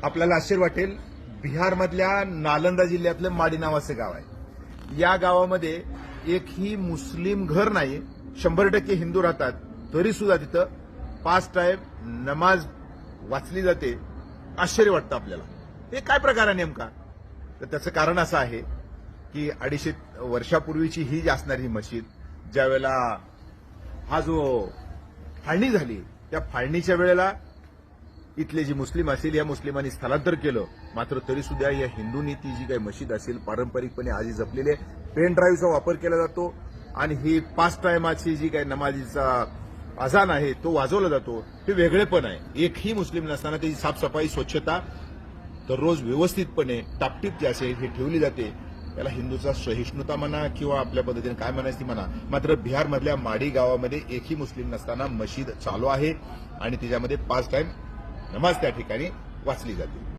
आपल्याला आश्चर्य वाटेल, बिहारमधल्या नालंदा जिल्ह्यातलं माडी नावाचं गाव आहे. या गावामध्ये एकही मुस्लिम घर नाही, 100% हिंदू राहतात. तरी सुद्धा तिथं 5 टाइम नमाज वाचली जाते. आश्चर्य वाटतं आपल्याला. हे काय प्रकार आहे नेमका? तर त्याचं कारण असं आहे की 250 वर्षापूर्वीची ही जी असणारी मशीद, ज्यावेळेला हा जो फाळणी झाली, त्या फाळणीच्या वेळेला इथले जे मुस्लिम असतील या मुस्लिमांनी स्थलांतर केलं. मात्र तरी सुद्धा या हिंदूंनी ती जी काही मशीद असेल पारंपरिकपणे आजही जपलेली आहे. पेन ड्राईव्हचा वापर केला जातो आणि ही 5 टायमाची जी काही नमाजीचा अजान आहे तो वाजवला जातो. हे वेगळेपण आहे. एकही मुस्लिम नसताना त्याची साफसफाई स्वच्छता दररोज व्यवस्थितपणे टापटीप जी असेल ही ठेवली जाते. याला हिंदूचा सहिष्णुता म्हणा किंवा आपल्या पद्धतीने काय म्हणायचं ती म्हणा. मात्र बिहारमधल्या माडी गावामध्ये एकही मुस्लिम नसताना मशीद चालू आहे आणि तिच्यामध्ये 5 टाइम नमाज त्या ठिकाणी वाचली जाते.